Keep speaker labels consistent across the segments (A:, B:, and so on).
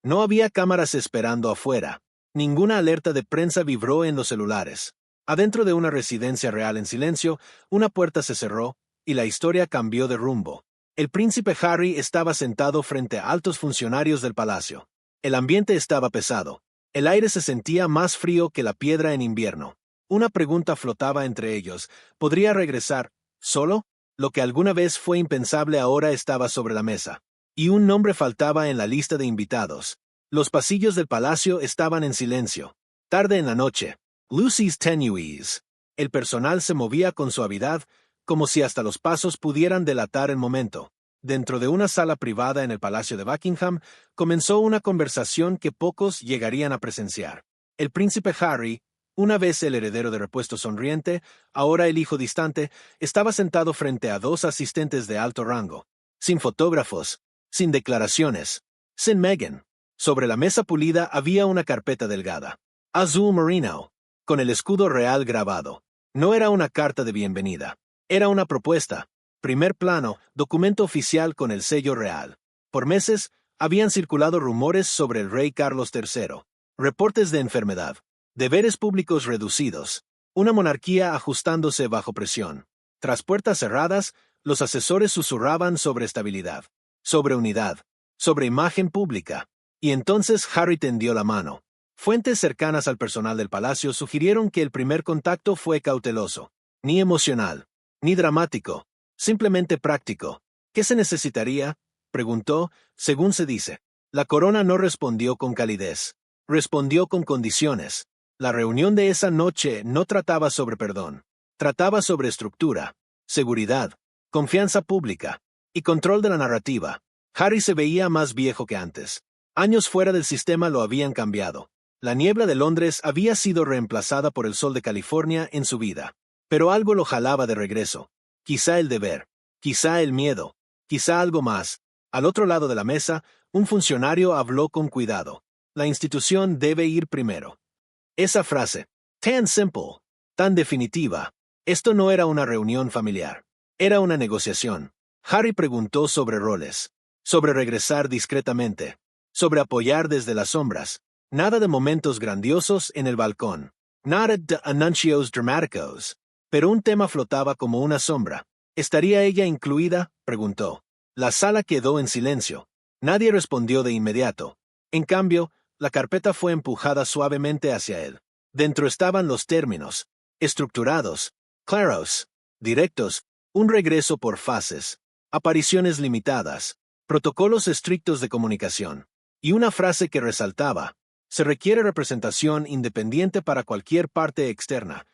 A: No había cámaras esperando afuera. Ninguna alerta de prensa vibró en los celulares. Adentro de una residencia real en silencio, una puerta se cerró, y la historia cambió de rumbo. El príncipe Harry estaba sentado frente a altos funcionarios del palacio. El ambiente estaba pesado. El aire se sentía más frío que la piedra en invierno. Una pregunta flotaba entre ellos. ¿Podría regresar solo? Lo que alguna vez fue impensable ahora estaba sobre la mesa. Y un nombre faltaba en la lista de invitados. Los pasillos del palacio estaban en silencio. Tarde en la noche. Lucy's tenues. El personal se movía con suavidad, como si hasta los pasos pudieran delatar el momento. Dentro de una sala privada en el Palacio de Buckingham, comenzó una conversación que pocos llegarían a presenciar. El príncipe Harry, una vez el heredero de repuesto sonriente, ahora el hijo distante, estaba sentado frente a dos asistentes de alto rango. Sin fotógrafos, sin declaraciones, sin Meghan. Sobre la mesa pulida había una carpeta delgada, azul marino, con el escudo real grabado. No era una carta de bienvenida. Era una propuesta. Primer plano, documento oficial con el sello real. Por meses, habían circulado rumores sobre el rey Carlos III. Reportes de enfermedad. Deberes públicos reducidos. Una monarquía ajustándose bajo presión. Tras puertas cerradas, los asesores susurraban sobre estabilidad, sobre unidad, sobre imagen pública. Y entonces Harry tendió la mano. Fuentes cercanas al personal del palacio sugirieron que el primer contacto fue cauteloso. Ni emocional, ni dramático, simplemente práctico. ¿Qué se necesitaría?, preguntó, según se dice. La corona no respondió con calidez. Respondió con condiciones. La reunión de esa noche no trataba sobre perdón. Trataba sobre estructura, seguridad, confianza pública y control de la narrativa. Harry se veía más viejo que antes. Años fuera del sistema lo habían cambiado. La niebla de Londres había sido reemplazada por el sol de California en su vida. Pero algo lo jalaba de regreso. Quizá el deber, quizá el miedo, quizá algo más. Al otro lado de la mesa, un funcionario habló con cuidado. La institución debe ir primero. Esa frase, tan simple, tan definitiva. Esto no era una reunión familiar. Era una negociación. Harry preguntó sobre roles, sobre regresar discretamente, sobre apoyar desde las sombras. Nada de momentos grandiosos en el balcón. Nada de anuncios dramáticos. Pero un tema flotaba como una sombra. ¿Estaría ella incluida?, preguntó. La sala quedó en silencio. Nadie respondió de inmediato. En cambio, la carpeta fue empujada suavemente hacia él. Dentro estaban los términos, estructurados, claros, directos, un regreso por fases, apariciones limitadas, protocolos estrictos de comunicación. Y una frase que resaltaba: se requiere representación independiente para cualquier parte externa.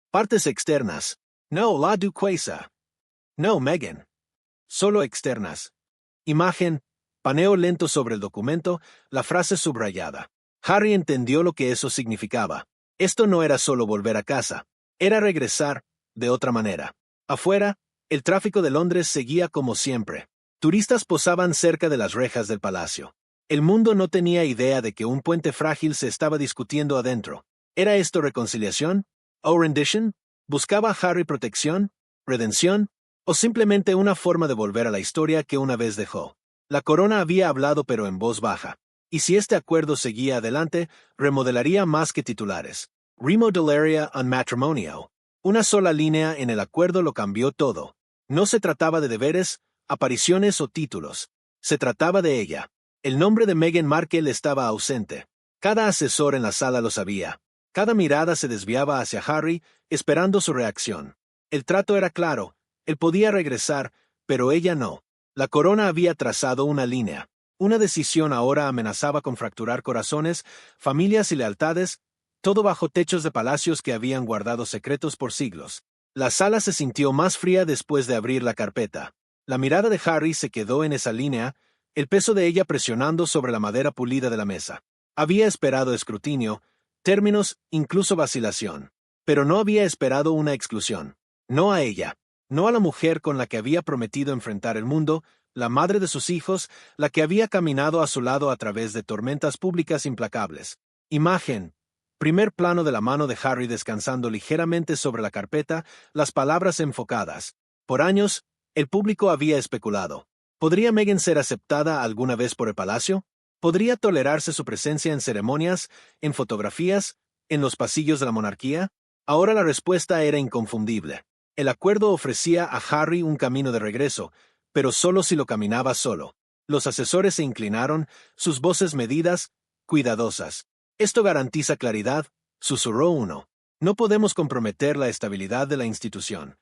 A: Partes externas. No la duquesa. No Meghan. Solo externas. Imagen. Paneo lento sobre el documento, la frase subrayada. Harry entendió lo que eso significaba. Esto no era solo volver a casa. Era regresar, de otra manera. Afuera, el tráfico de Londres seguía como siempre. Turistas posaban cerca de las rejas del palacio. El mundo no tenía idea de que un puente frágil se estaba discutiendo adentro. ¿Era esto reconciliación? ¿O rendición? ¿Buscaba Harry protección, redención, o simplemente una forma de volver a la historia que una vez dejó? La corona había hablado, pero en voz baja. Y si este acuerdo seguía adelante, remodelaría más que titulares. Remodelaria un matrimonio. Una sola línea en el acuerdo lo cambió todo. No se trataba de deberes, apariciones o títulos. Se trataba de ella. El nombre de Meghan Markle estaba ausente. Cada asesor en la sala lo sabía. Cada mirada se desviaba hacia Harry, esperando su reacción. El trato era claro. Él podía regresar, pero ella no. La corona había trazado una línea. Una decisión ahora amenazaba con fracturar corazones, familias y lealtades, todo bajo techos de palacios que habían guardado secretos por siglos. La sala se sintió más fría después de abrir la carpeta. La mirada de Harry se quedó en esa línea, el peso de ella presionando sobre la madera pulida de la mesa. Había esperado escrutinio, términos, incluso vacilación. Pero no había esperado una exclusión. No a ella. No a la mujer con la que había prometido enfrentar el mundo, la madre de sus hijos, la que había caminado a su lado a través de tormentas públicas implacables. Imagen. Primer plano de la mano de Harry descansando ligeramente sobre la carpeta, las palabras enfocadas. Por años, el público había especulado. ¿Podría Meghan ser aceptada alguna vez por el palacio? ¿Podría tolerarse su presencia en ceremonias, en fotografías, en los pasillos de la monarquía? Ahora la respuesta era inconfundible. El acuerdo ofrecía a Harry un camino de regreso, pero solo si lo caminaba solo. Los asesores se inclinaron, sus voces medidas, cuidadosas. Esto garantiza claridad, susurró uno. No podemos comprometer la estabilidad de la institución.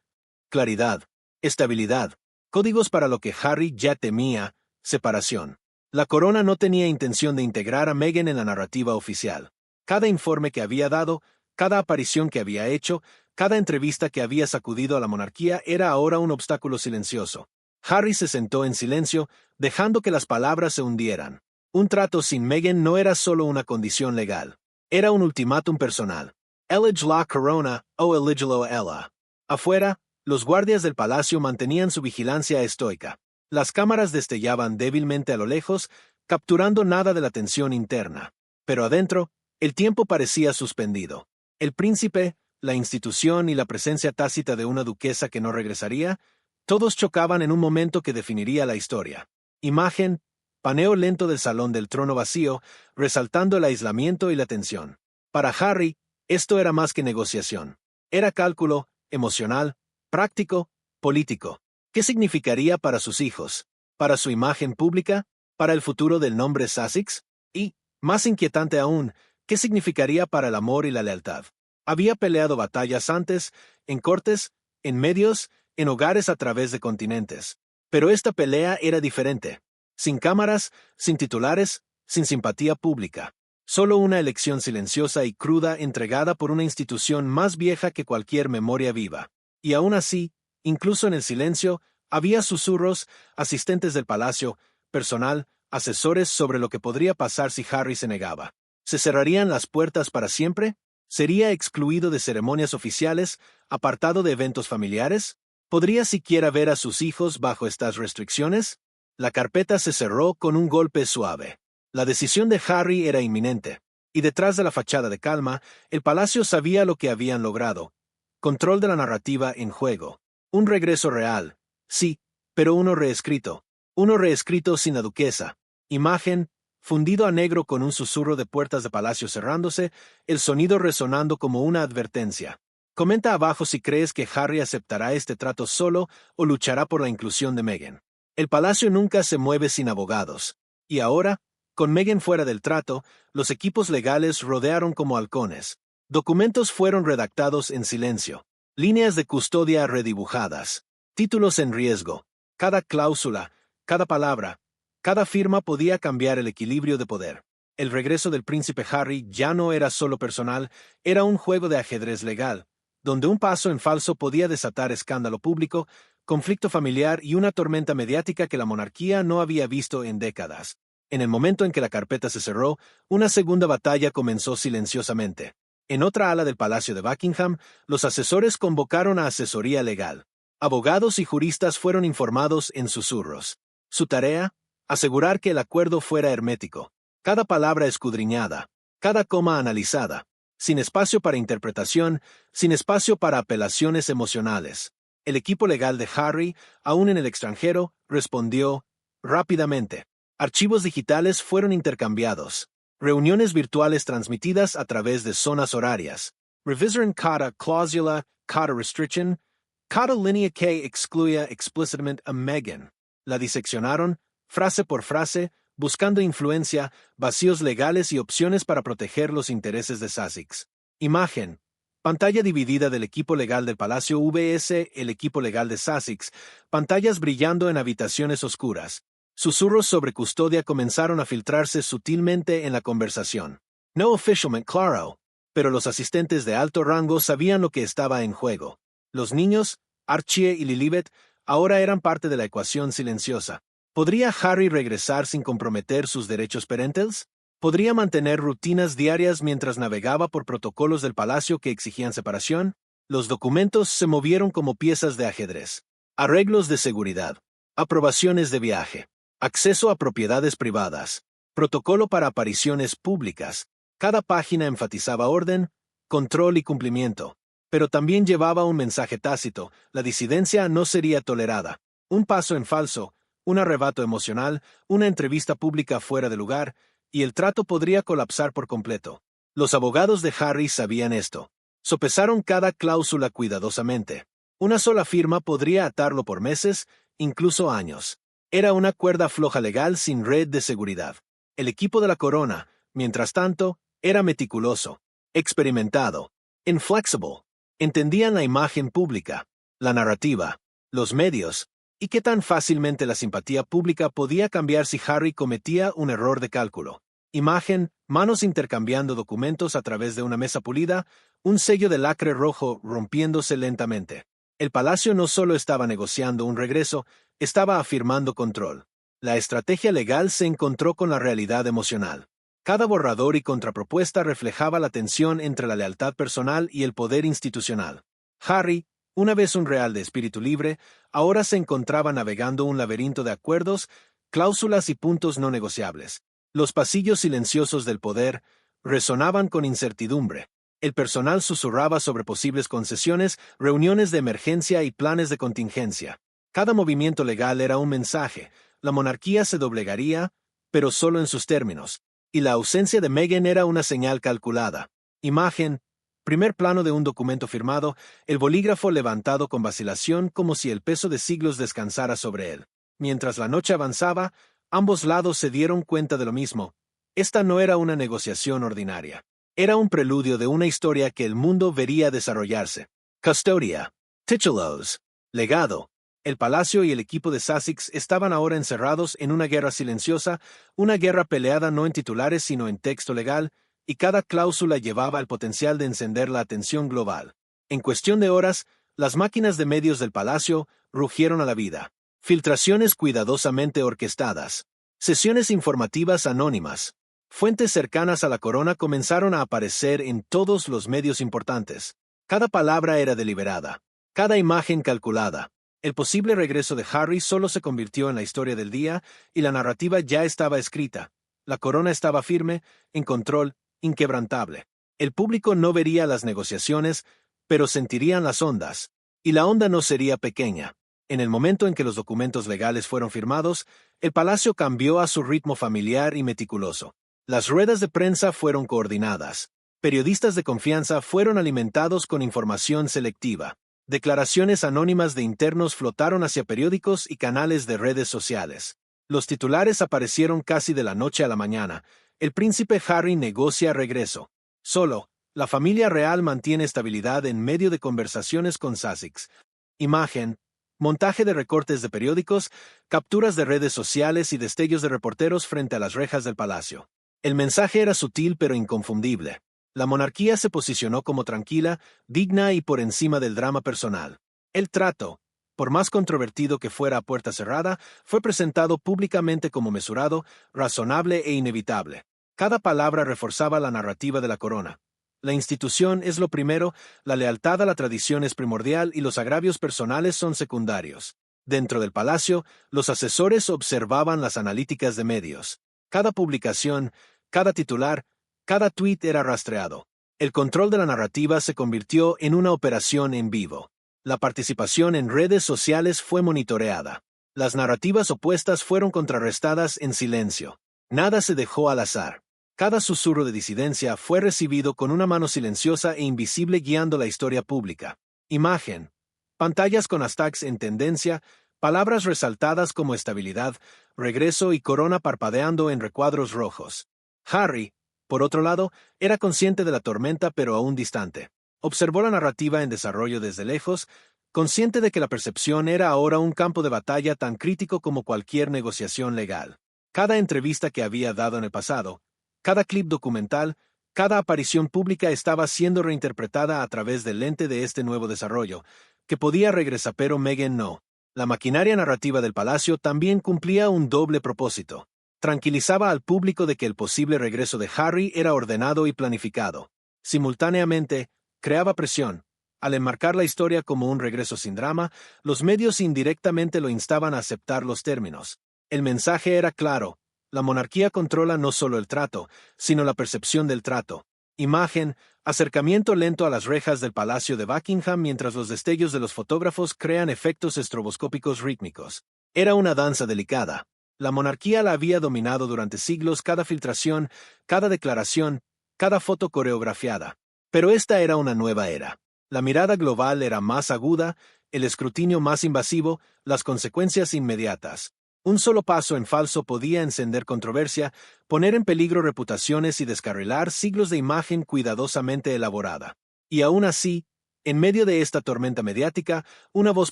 A: Claridad, estabilidad, códigos para lo que Harry ya temía, separación. La corona no tenía intención de integrar a Meghan en la narrativa oficial. Cada informe que había dado, cada aparición que había hecho, cada entrevista que había sacudido a la monarquía era ahora un obstáculo silencioso. Harry se sentó en silencio, dejando que las palabras se hundieran. Un trato sin Meghan no era solo una condición legal. Era un ultimátum personal. Elige la corona o eligelo ella. Afuera, los guardias del palacio mantenían su vigilancia estoica. Las cámaras destellaban débilmente a lo lejos, capturando nada de la tensión interna. Pero adentro, el tiempo parecía suspendido. El príncipe, la institución y la presencia tácita de una duquesa que no regresaría, todos chocaban en un momento que definiría la historia. Imagen, paneo lento del salón del trono vacío, resaltando el aislamiento y la tensión. Para Harry, esto era más que negociación. Era cálculo, emocional, práctico, político. ¿Qué significaría para sus hijos? ¿Para su imagen pública? ¿Para el futuro del nombre Sussex? Y, más inquietante aún, ¿qué significaría para el amor y la lealtad? Había peleado batallas antes, en cortes, en medios, en hogares a través de continentes. Pero esta pelea era diferente. Sin cámaras, sin titulares, sin simpatía pública. Solo una elección silenciosa y cruda entregada por una institución más vieja que cualquier memoria viva. Y aún así, incluso en el silencio, había susurros, asistentes del palacio, personal, asesores sobre lo que podría pasar si Harry se negaba. ¿Se cerrarían las puertas para siempre? ¿Sería excluido de ceremonias oficiales, apartado de eventos familiares? ¿Podría siquiera ver a sus hijos bajo estas restricciones? La carpeta se cerró con un golpe suave. La decisión de Harry era inminente, y detrás de la fachada de calma, el palacio sabía lo que habían logrado. Control de la narrativa en juego. Un regreso real, sí, pero uno reescrito. Uno reescrito sin la duquesa. Imagen, fundido a negro con un susurro de puertas de palacio cerrándose, el sonido resonando como una advertencia. Comenta abajo si crees que Harry aceptará este trato solo o luchará por la inclusión de Meghan. El palacio nunca se mueve sin abogados. Y ahora, con Meghan fuera del trato, los equipos legales rodearon como halcones. Documentos fueron redactados en silencio. Líneas de custodia redibujadas. Títulos en riesgo. Cada cláusula, cada palabra, cada firma podía cambiar el equilibrio de poder. El regreso del príncipe Harry ya no era solo personal, era un juego de ajedrez legal, donde un paso en falso podía desatar escándalo público, conflicto familiar y una tormenta mediática que la monarquía no había visto en décadas. En el momento en que la carpeta se cerró, una segunda batalla comenzó silenciosamente. En otra ala del Palacio de Buckingham, los asesores convocaron a asesoría legal. Abogados y juristas fueron informados en susurros. Su tarea, asegurar que el acuerdo fuera hermético. Cada palabra escudriñada, cada coma analizada. Sin espacio para interpretación, sin espacio para apelaciones emocionales. El equipo legal de Harry, aún en el extranjero, respondió rápidamente. Archivos digitales fueron intercambiados. Reuniones virtuales transmitidas a través de zonas horarias. Revision cada cláusula, cada restriction, cada línea que excluía explícitamente a Meghan. La diseccionaron, frase por frase, buscando influencia, vacíos legales y opciones para proteger los intereses de Sussex. Imagen. Pantalla dividida del equipo legal del Palacio vs. el equipo legal de Sussex, pantallas brillando en habitaciones oscuras. Susurros sobre custodia comenzaron a filtrarse sutilmente en la conversación. No oficialmente claro, pero los asistentes de alto rango sabían lo que estaba en juego. Los niños, Archie y Lilibet, ahora eran parte de la ecuación silenciosa. ¿Podría Harry regresar sin comprometer sus derechos parentales? ¿Podría mantener rutinas diarias mientras navegaba por protocolos del palacio que exigían separación? Los documentos se movieron como piezas de ajedrez. Arreglos de seguridad. Aprobaciones de viaje. Acceso a propiedades privadas. Protocolo para apariciones públicas. Cada página enfatizaba orden, control y cumplimiento. Pero también llevaba un mensaje tácito. La disidencia no sería tolerada. Un paso en falso, un arrebato emocional, una entrevista pública fuera de lugar, y el trato podría colapsar por completo. Los abogados de Harry sabían esto. Sopesaron cada cláusula cuidadosamente. Una sola firma podría atarlo por meses, incluso años. Era una cuerda floja legal sin red de seguridad. El equipo de la corona, mientras tanto, era meticuloso, experimentado, inflexible. Entendían la imagen pública, la narrativa, los medios, y qué tan fácilmente la simpatía pública podía cambiar si Harry cometía un error de cálculo. Imagen, manos intercambiando documentos a través de una mesa pulida, un sello de lacre rojo rompiéndose lentamente. El palacio no solo estaba negociando un regreso, estaba afirmando control. La estrategia legal se encontró con la realidad emocional. Cada borrador y contrapropuesta reflejaba la tensión entre la lealtad personal y el poder institucional. Harry, una vez un real de espíritu libre, ahora se encontraba navegando un laberinto de acuerdos, cláusulas y puntos no negociables. Los pasillos silenciosos del poder resonaban con incertidumbre. El personal susurraba sobre posibles concesiones, reuniones de emergencia y planes de contingencia. Cada movimiento legal era un mensaje. La monarquía se doblegaría, pero solo en sus términos. Y la ausencia de Meghan era una señal calculada. Imagen. Primer plano de un documento firmado, el bolígrafo levantado con vacilación como si el peso de siglos descansara sobre él. Mientras la noche avanzaba, ambos lados se dieron cuenta de lo mismo. Esta no era una negociación ordinaria. Era un preludio de una historia que el mundo vería desarrollarse. Custodia. Titulos. Legado. El palacio y el equipo de Sussex estaban ahora encerrados en una guerra silenciosa, una guerra peleada no en titulares sino en texto legal, y cada cláusula llevaba el potencial de encender la atención global. En cuestión de horas, las máquinas de medios del palacio rugieron a la vida. Filtraciones cuidadosamente orquestadas. Sesiones informativas anónimas. Fuentes cercanas a la corona comenzaron a aparecer en todos los medios importantes. Cada palabra era deliberada. Cada imagen calculada. El posible regreso de Harry solo se convirtió en la historia del día y la narrativa ya estaba escrita. La corona estaba firme, en control, inquebrantable. El público no vería las negociaciones, pero sentirían las ondas. Y la onda no sería pequeña. En el momento en que los documentos legales fueron firmados, el palacio cambió a su ritmo familiar y meticuloso. Las ruedas de prensa fueron coordinadas. Periodistas de confianza fueron alimentados con información selectiva. Declaraciones anónimas de internos flotaron hacia periódicos y canales de redes sociales. Los titulares aparecieron casi de la noche a la mañana. El príncipe Harry negocia regreso. Solo, la familia real mantiene estabilidad en medio de conversaciones con Sussex. Imagen. Montaje de recortes de periódicos, capturas de redes sociales y destellos de reporteros frente a las rejas del palacio. El mensaje era sutil pero inconfundible. La monarquía se posicionó como tranquila, digna y por encima del drama personal. El trato, por más controvertido que fuera a puerta cerrada, fue presentado públicamente como mesurado, razonable e inevitable. Cada palabra reforzaba la narrativa de la corona. La institución es lo primero, la lealtad a la tradición es primordial y los agravios personales son secundarios. Dentro del palacio, los asesores observaban las analíticas de medios. Cada publicación, cada titular, cada tuit era rastreado. El control de la narrativa se convirtió en una operación en vivo. La participación en redes sociales fue monitoreada. Las narrativas opuestas fueron contrarrestadas en silencio. Nada se dejó al azar. Cada susurro de disidencia fue recibido con una mano silenciosa e invisible guiando la historia pública. Imagen. Pantallas con hashtags en tendencia, palabras resaltadas como estabilidad, regreso y corona parpadeando en recuadros rojos. Harry, por otro lado, era consciente de la tormenta pero aún distante. Observó la narrativa en desarrollo desde lejos, consciente de que la percepción era ahora un campo de batalla tan crítico como cualquier negociación legal. Cada entrevista que había dado en el pasado, cada clip documental, cada aparición pública estaba siendo reinterpretada a través del lente de este nuevo desarrollo, que podía regresar pero Meghan no. La maquinaria narrativa del palacio también cumplía un doble propósito. Tranquilizaba al público de que el posible regreso de Harry era ordenado y planificado. Simultáneamente, creaba presión. Al enmarcar la historia como un regreso sin drama, los medios indirectamente lo instaban a aceptar los términos. El mensaje era claro. La monarquía controla no solo el trato, sino la percepción del trato. Imagen, acercamiento lento a las rejas del Palacio de Buckingham mientras los destellos de los fotógrafos crean efectos estroboscópicos rítmicos. Era una danza delicada. La monarquía la había dominado durante siglos cada filtración, cada declaración, cada foto coreografiada. Pero esta era una nueva era. La mirada global era más aguda, el escrutinio más invasivo, las consecuencias inmediatas. Un solo paso en falso podía encender controversia, poner en peligro reputaciones y descarrilar siglos de imagen cuidadosamente elaborada. Y aún así, en medio de esta tormenta mediática, una voz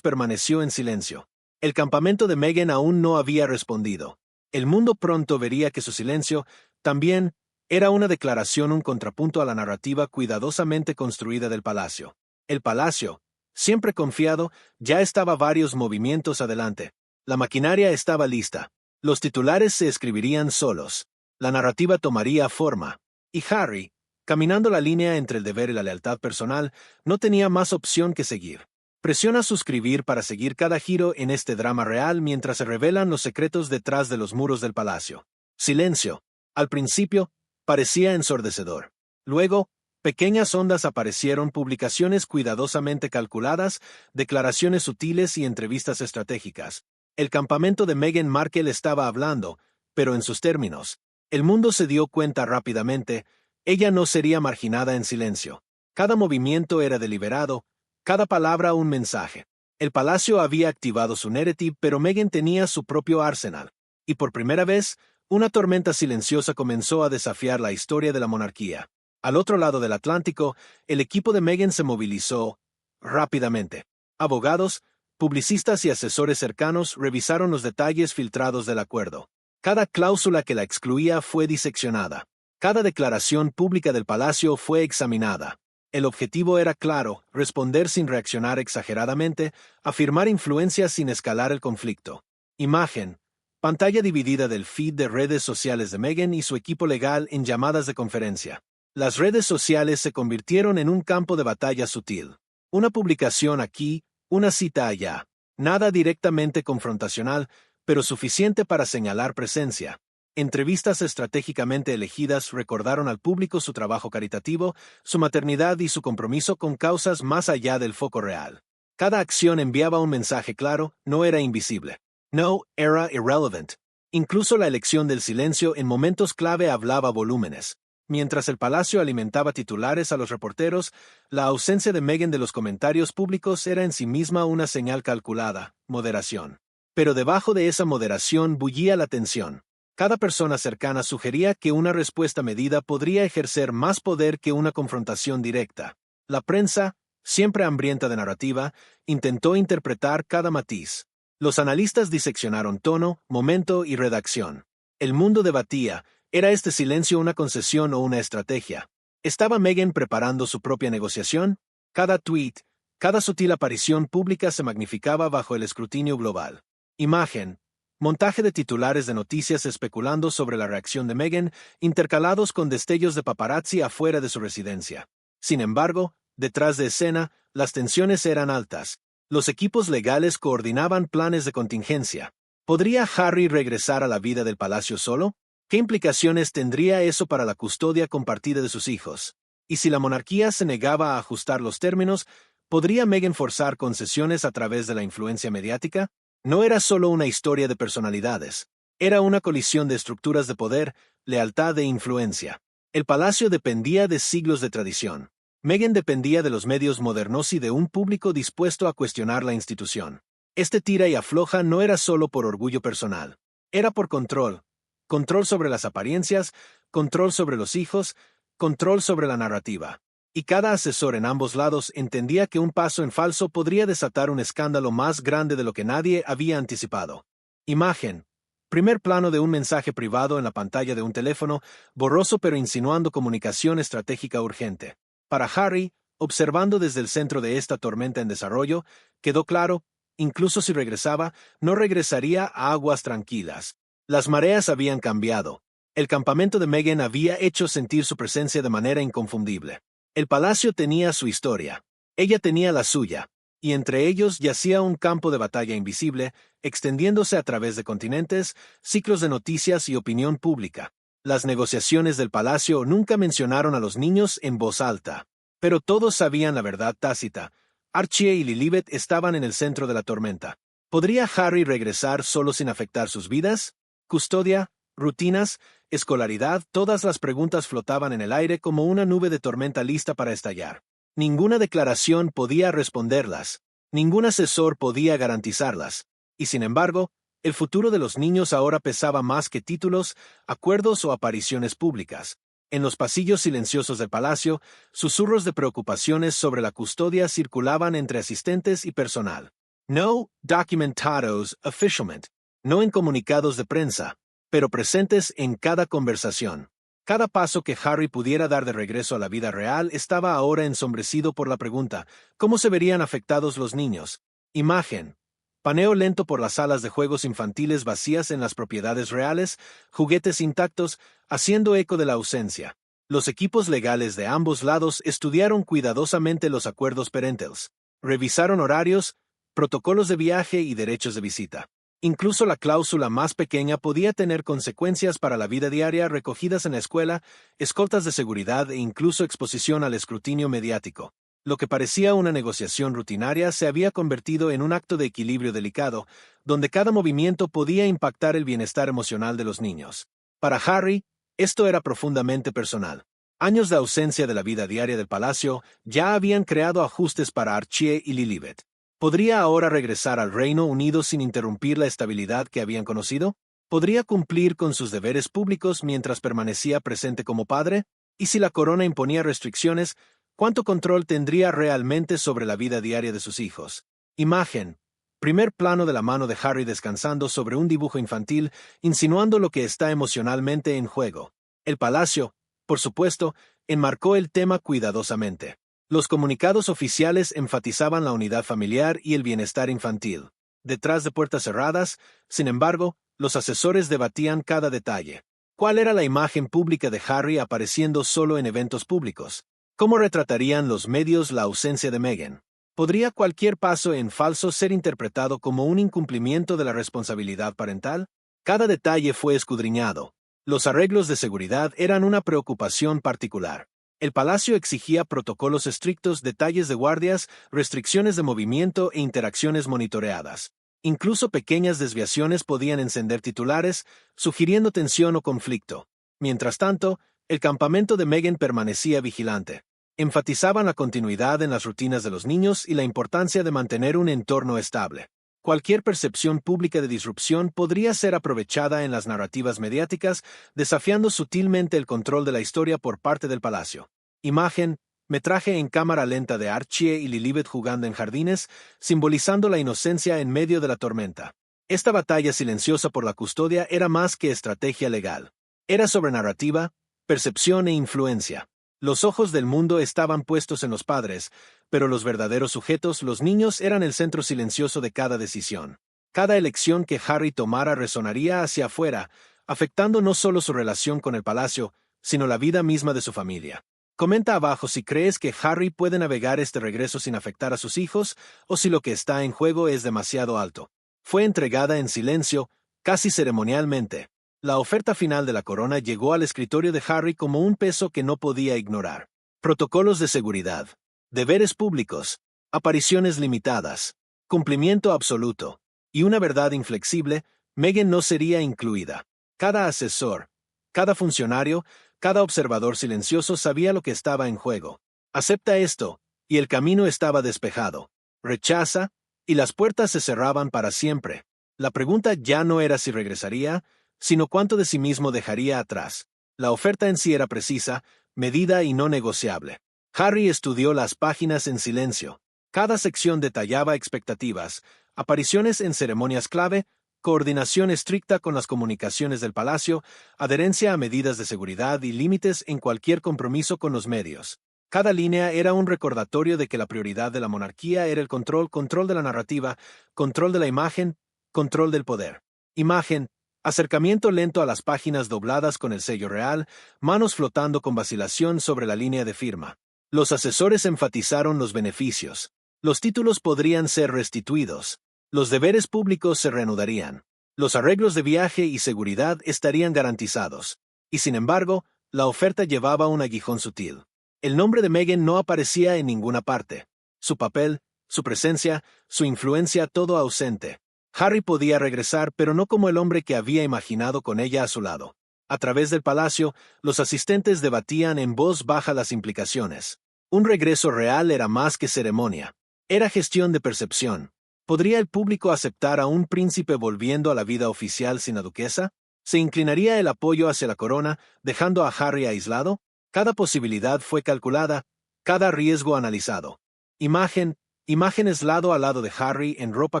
A: permaneció en silencio. El campamento de Meghan aún no había respondido. El mundo pronto vería que su silencio, también, era una declaración, un contrapunto a la narrativa cuidadosamente construida del palacio. El palacio, siempre confiado, ya estaba varios movimientos adelante. La maquinaria estaba lista. Los titulares se escribirían solos. La narrativa tomaría forma. Y Harry, caminando la línea entre el deber y la lealtad personal, no tenía más opción que seguir. Presiona suscribir para seguir cada giro en este drama real mientras se revelan los secretos detrás de los muros del palacio. Silencio. Al principio, parecía ensordecedor. Luego, pequeñas ondas aparecieron, publicaciones cuidadosamente calculadas, declaraciones sutiles y entrevistas estratégicas. El campamento de Meghan Markle estaba hablando, pero en sus términos. El mundo se dio cuenta rápidamente, ella no sería marginada en silencio. Cada movimiento era deliberado, cada palabra un mensaje. El palacio había activado su narrative, pero Meghan tenía su propio arsenal. Y por primera vez, una tormenta silenciosa comenzó a desafiar la historia de la monarquía. Al otro lado del Atlántico, el equipo de Meghan se movilizó rápidamente. Abogados, publicistas y asesores cercanos revisaron los detalles filtrados del acuerdo. Cada cláusula que la excluía fue diseccionada. Cada declaración pública del palacio fue examinada. El objetivo era claro: responder sin reaccionar exageradamente, afirmar influencia sin escalar el conflicto. Imagen. Pantalla dividida del feed de redes sociales de Meghan y su equipo legal en llamadas de conferencia. Las redes sociales se convirtieron en un campo de batalla sutil. Una publicación aquí, una cita allá. Nada directamente confrontacional, pero suficiente para señalar presencia. Entrevistas estratégicamente elegidas recordaron al público su trabajo caritativo, su maternidad y su compromiso con causas más allá del foco real. Cada acción enviaba un mensaje claro, no era invisible. No, era irrelevant. Incluso la elección del silencio en momentos clave hablaba volúmenes. Mientras el palacio alimentaba titulares a los reporteros, la ausencia de Meghan de los comentarios públicos era en sí misma una señal calculada, moderación. Pero debajo de esa moderación bullía la tensión. Cada persona cercana sugería que una respuesta medida podría ejercer más poder que una confrontación directa. La prensa, siempre hambrienta de narrativa, intentó interpretar cada matiz. Los analistas diseccionaron tono, momento y redacción. El mundo debatía: ¿era este silencio una concesión o una estrategia? ¿Estaba Meghan preparando su propia negociación? Cada tweet, cada sutil aparición pública se magnificaba bajo el escrutinio global. Imagen. Montaje de titulares de noticias especulando sobre la reacción de Meghan, intercalados con destellos de paparazzi afuera de su residencia. Sin embargo, detrás de escena, las tensiones eran altas. Los equipos legales coordinaban planes de contingencia. ¿Podría Harry regresar a la vida del palacio solo? ¿Qué implicaciones tendría eso para la custodia compartida de sus hijos? Y si la monarquía se negaba a ajustar los términos, ¿podría Meghan forzar concesiones a través de la influencia mediática? No era solo una historia de personalidades. Era una colisión de estructuras de poder, lealtad e influencia. El palacio dependía de siglos de tradición. Meghan dependía de los medios modernos y de un público dispuesto a cuestionar la institución. Este tira y afloja no era solo por orgullo personal. Era por control. Control sobre las apariencias, control sobre los hijos, control sobre la narrativa. Y cada asesor en ambos lados entendía que un paso en falso podría desatar un escándalo más grande de lo que nadie había anticipado. Imagen. Primer plano de un mensaje privado en la pantalla de un teléfono, borroso pero insinuando comunicación estratégica urgente. Para Harry, observando desde el centro de esta tormenta en desarrollo, quedó claro: incluso si regresaba, no regresaría a aguas tranquilas. Las mareas habían cambiado. El campamento de Meghan había hecho sentir su presencia de manera inconfundible. El palacio tenía su historia. Ella tenía la suya. Y entre ellos yacía un campo de batalla invisible, extendiéndose a través de continentes, ciclos de noticias y opinión pública. Las negociaciones del palacio nunca mencionaron a los niños en voz alta. Pero todos sabían la verdad tácita. Archie y Lilibet estaban en el centro de la tormenta. ¿Podría Harry regresar solo sin afectar sus vidas? Custodia, rutinas, escolaridad, todas las preguntas flotaban en el aire como una nube de tormenta lista para estallar. Ninguna declaración podía responderlas. Ningún asesor podía garantizarlas. Y sin embargo, el futuro de los niños ahora pesaba más que títulos, acuerdos o apariciones públicas. En los pasillos silenciosos del palacio, susurros de preocupaciones sobre la custodia circulaban entre asistentes y personal. No documentados officialmente, no en comunicados de prensa, pero presentes en cada conversación. Cada paso que Harry pudiera dar de regreso a la vida real estaba ahora ensombrecido por la pregunta, ¿cómo se verían afectados los niños? Imagen. Paneo lento por las salas de juegos infantiles vacías en las propiedades reales, juguetes intactos, haciendo eco de la ausencia. Los equipos legales de ambos lados estudiaron cuidadosamente los acuerdos parentales. Revisaron horarios, protocolos de viaje y derechos de visita. Incluso la cláusula más pequeña podía tener consecuencias para la vida diaria recogidas en la escuela, escoltas de seguridad e incluso exposición al escrutinio mediático. Lo que parecía una negociación rutinaria se había convertido en un acto de equilibrio delicado, donde cada movimiento podía impactar el bienestar emocional de los niños. Para Harry, esto era profundamente personal. Años de ausencia de la vida diaria del palacio ya habían creado ajustes para Archie y Lilibet. ¿Podría ahora regresar al Reino Unido sin interrumpir la estabilidad que habían conocido? ¿Podría cumplir con sus deberes públicos mientras permanecía presente como padre? ¿Y si la corona imponía restricciones, cuánto control tendría realmente sobre la vida diaria de sus hijos? Imagen. Primer plano de la mano de Harry descansando sobre un dibujo infantil, insinuando lo que está emocionalmente en juego. El palacio, por supuesto, enmarcó el tema cuidadosamente. Los comunicados oficiales enfatizaban la unidad familiar y el bienestar infantil. Detrás de puertas cerradas, sin embargo, los asesores debatían cada detalle. ¿Cuál era la imagen pública de Harry apareciendo solo en eventos públicos? ¿Cómo retratarían los medios la ausencia de Meghan? ¿Podría cualquier paso en falso ser interpretado como un incumplimiento de la responsabilidad parental? Cada detalle fue escudriñado. Los arreglos de seguridad eran una preocupación particular. El palacio exigía protocolos estrictos, detalles de guardias, restricciones de movimiento e interacciones monitoreadas. Incluso pequeñas desviaciones podían encender titulares, sugiriendo tensión o conflicto. Mientras tanto, el campamento de Meghan permanecía vigilante. Enfatizaban la continuidad en las rutinas de los niños y la importancia de mantener un entorno estable. Cualquier percepción pública de disrupción podría ser aprovechada en las narrativas mediáticas, desafiando sutilmente el control de la historia por parte del palacio. Imagen, metraje en cámara lenta de Archie y Lilibet jugando en jardines, simbolizando la inocencia en medio de la tormenta. Esta batalla silenciosa por la custodia era más que estrategia legal. Era sobre narrativa, percepción e influencia. Los ojos del mundo estaban puestos en los padres, pero los verdaderos sujetos, los niños, eran el centro silencioso de cada decisión. Cada elección que Harry tomara resonaría hacia afuera, afectando no solo su relación con el palacio, sino la vida misma de su familia. Comenta abajo si crees que Harry puede navegar este regreso sin afectar a sus hijos, o si lo que está en juego es demasiado alto. Fue entregada en silencio, casi ceremonialmente. La oferta final de la corona llegó al escritorio de Harry como un peso que no podía ignorar. Protocolos de seguridad, deberes públicos, apariciones limitadas, cumplimiento absoluto, y una verdad inflexible: Meghan no sería incluida. Cada asesor, cada funcionario, cada observador silencioso sabía lo que estaba en juego. Acepta esto, y el camino estaba despejado. Rechaza, y las puertas se cerraban para siempre. La pregunta ya no era si regresaría, sino cuánto de sí mismo dejaría atrás. La oferta en sí era precisa, medida y no negociable. Harry estudió las páginas en silencio. Cada sección detallaba expectativas, apariciones en ceremonias clave, coordinación estricta con las comunicaciones del palacio, adherencia a medidas de seguridad y límites en cualquier compromiso con los medios. Cada línea era un recordatorio de que la prioridad de la monarquía era el control de la narrativa, control de la imagen, control del poder. Imagen, acercamiento lento a las páginas dobladas con el sello real, manos flotando con vacilación sobre la línea de firma. Los asesores enfatizaron los beneficios. Los títulos podrían ser restituidos. Los deberes públicos se reanudarían. Los arreglos de viaje y seguridad estarían garantizados. Y sin embargo, la oferta llevaba un aguijón sutil. El nombre de Meghan no aparecía en ninguna parte. Su papel, su presencia, su influencia, todo ausente. Harry podía regresar, pero no como el hombre que había imaginado con ella a su lado. A través del palacio, los asistentes debatían en voz baja las implicaciones. Un regreso real era más que ceremonia. Era gestión de percepción. ¿Podría el público aceptar a un príncipe volviendo a la vida oficial sin la duquesa? ¿Se inclinaría el apoyo hacia la corona, dejando a Harry aislado? Cada posibilidad fue calculada, cada riesgo analizado. Imágenes lado a lado de Harry en ropa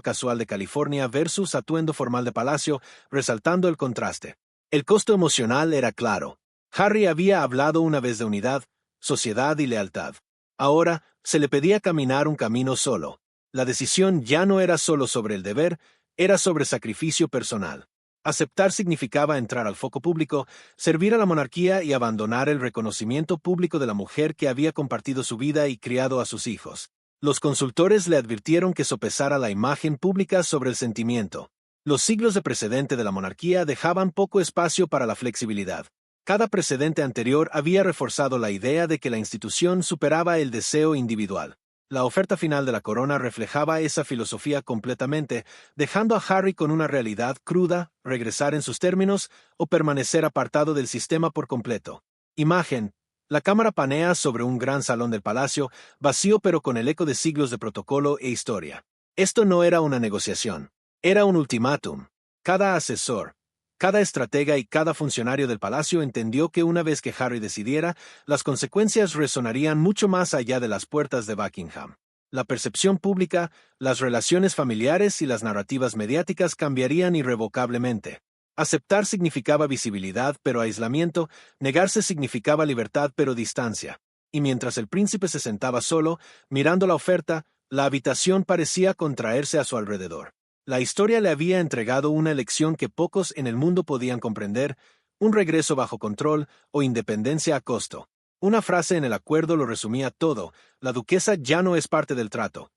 A: casual de California versus atuendo formal de palacio, resaltando el contraste. El costo emocional era claro. Harry había hablado una vez de unidad, sociedad y lealtad. Ahora, se le pedía caminar un camino solo. La decisión ya no era solo sobre el deber, era sobre sacrificio personal. Aceptar significaba entrar al foco público, servir a la monarquía y abandonar el reconocimiento público de la mujer que había compartido su vida y criado a sus hijos. Los consultores le advirtieron que sopesara la imagen pública sobre el sentimiento. Los siglos de precedente de la monarquía dejaban poco espacio para la flexibilidad. Cada precedente anterior había reforzado la idea de que la institución superaba el deseo individual. La oferta final de la corona reflejaba esa filosofía completamente, dejando a Harry con una realidad cruda, regresar en sus términos o permanecer apartado del sistema por completo. Imagen. La cámara panea sobre un gran salón del palacio, vacío pero con el eco de siglos de protocolo e historia. Esto no era una negociación. Era un ultimátum. Cada asesor, cada estratega y cada funcionario del palacio entendió que una vez que Harry decidiera, las consecuencias resonarían mucho más allá de las puertas de Buckingham. La percepción pública, las relaciones familiares y las narrativas mediáticas cambiarían irrevocablemente. Aceptar significaba visibilidad pero aislamiento, negarse significaba libertad pero distancia. Y mientras el príncipe se sentaba solo, mirando la oferta, la habitación parecía contraerse a su alrededor. La historia le había entregado una lección que pocos en el mundo podían comprender, un regreso bajo control o independencia a costo. Una frase en el acuerdo lo resumía todo: la duquesa ya no es parte del trato.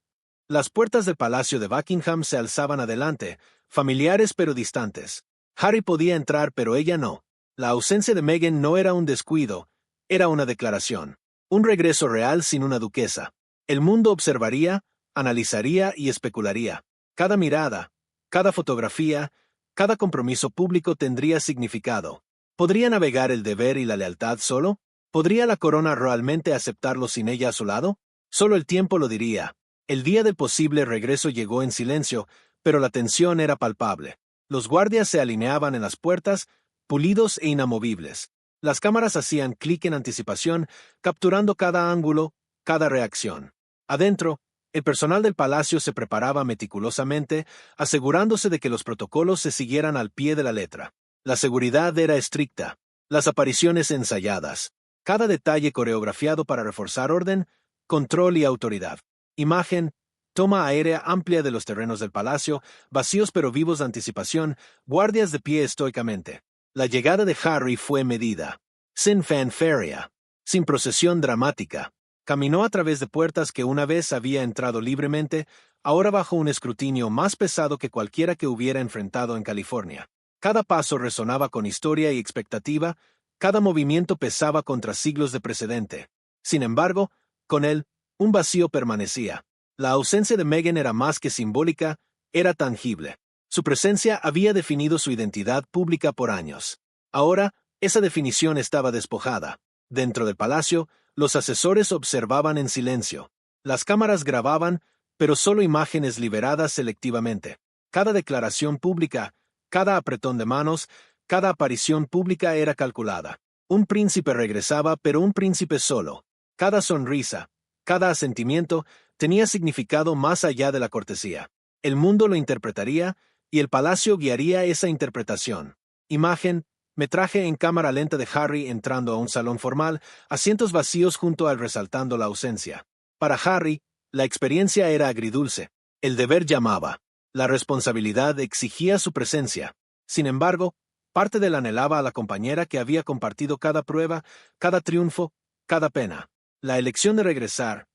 A: Las puertas del palacio de Buckingham se alzaban adelante, familiares pero distantes. Harry podía entrar, pero ella no. La ausencia de Meghan no era un descuido, era una declaración. Un regreso real sin una duquesa. El mundo observaría, analizaría y especularía. Cada mirada, cada fotografía, cada compromiso público tendría significado. ¿Podría navegar el deber y la lealtad solo? ¿Podría la corona realmente aceptarlo sin ella a su lado? Solo el tiempo lo diría. El día del posible regreso llegó en silencio, pero la tensión era palpable. Los guardias se alineaban en las puertas, pulidos e inamovibles. Las cámaras hacían clic en anticipación, capturando cada ángulo, cada reacción. Adentro, el personal del palacio se preparaba meticulosamente, asegurándose de que los protocolos se siguieran al pie de la letra. La seguridad era estricta, las apariciones ensayadas, cada detalle coreografiado para reforzar orden, control y autoridad. Imagen, toma aérea amplia de los terrenos del palacio, vacíos pero vivos de anticipación, guardias de pie estoicamente. La llegada de Harry fue medida, sin fanfarria, sin procesión dramática. Caminó a través de puertas que una vez había entrado libremente, ahora bajo un escrutinio más pesado que cualquiera que hubiera enfrentado en California. Cada paso resonaba con historia y expectativa, cada movimiento pesaba contra siglos de precedente. Sin embargo, con él, un vacío permanecía. La ausencia de Meghan era más que simbólica, era tangible. Su presencia había definido su identidad pública por años. Ahora, esa definición estaba despojada. Dentro del palacio, los asesores observaban en silencio. Las cámaras grababan, pero solo imágenes liberadas selectivamente. Cada declaración pública, cada apretón de manos, cada aparición pública era calculada. Un príncipe regresaba, pero un príncipe solo. Cada sonrisa, cada asentimiento, tenía significado más allá de la cortesía. El mundo lo interpretaría, y el palacio guiaría esa interpretación. Imagen, metraje en cámara lenta de Harry entrando a un salón formal, asientos vacíos junto a él resaltando la ausencia. Para Harry, la experiencia era agridulce. El deber llamaba. La responsabilidad exigía su presencia. Sin embargo, parte de él anhelaba a la compañera que había compartido cada prueba, cada triunfo, cada pena. La elección de regresar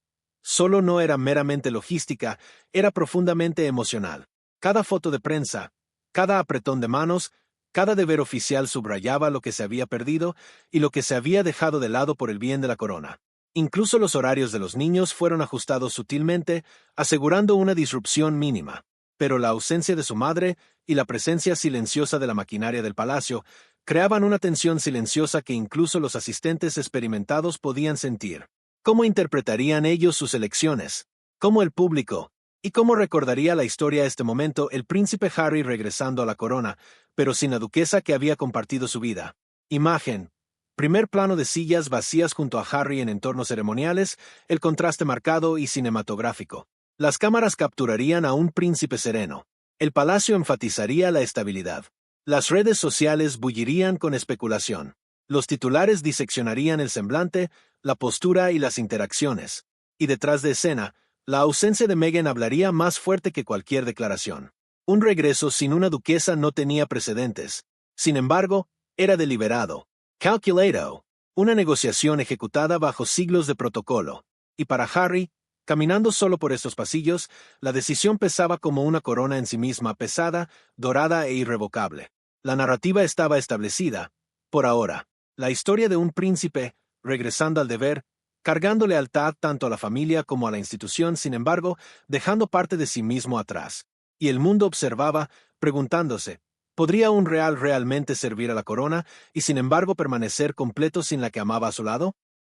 A: solo no era meramente logística, era profundamente emocional. Cada foto de prensa, cada apretón de manos, cada deber oficial subrayaba lo que se había perdido y lo que se había dejado de lado por el bien de la corona. Incluso los horarios de los niños fueron ajustados sutilmente, asegurando una disrupción mínima. pero la ausencia de su madre y la presencia silenciosa de la maquinaria del palacio creaban una tensión silenciosa que incluso los asistentes experimentados podían sentir. ¿Cómo interpretarían ellos sus elecciones? ¿Cómo el público? ¿Y cómo recordaría la historia a este momento el príncipe Harry regresando a la corona, pero sin la duquesa que había compartido su vida? Imagen. Primer plano de sillas vacías junto a Harry en entornos ceremoniales, el contraste marcado y cinematográfico. Las cámaras capturarían a un príncipe sereno. El palacio enfatizaría la estabilidad. Las redes sociales bullirían con especulación. Los titulares diseccionarían el semblante, la postura y las interacciones. Y detrás de escena, la ausencia de Meghan hablaría más fuerte que cualquier declaración. Un regreso sin una duquesa no tenía precedentes. Sin embargo, era deliberado. Calculated. Una negociación ejecutada bajo siglos de protocolo. Y para Harry, caminando solo por estos pasillos, la decisión pesaba como una corona en sí misma, pesada, dorada e irrevocable. La narrativa estaba establecida, por ahora. La historia de un príncipe, regresando al deber, cargando lealtad tanto a la familia como a la institución, sin embargo, dejando parte de sí mismo atrás. Y el mundo observaba, preguntándose, ¿podría un real realmente servir a la corona y sin embargo permanecer completo sin la que amaba a su lado?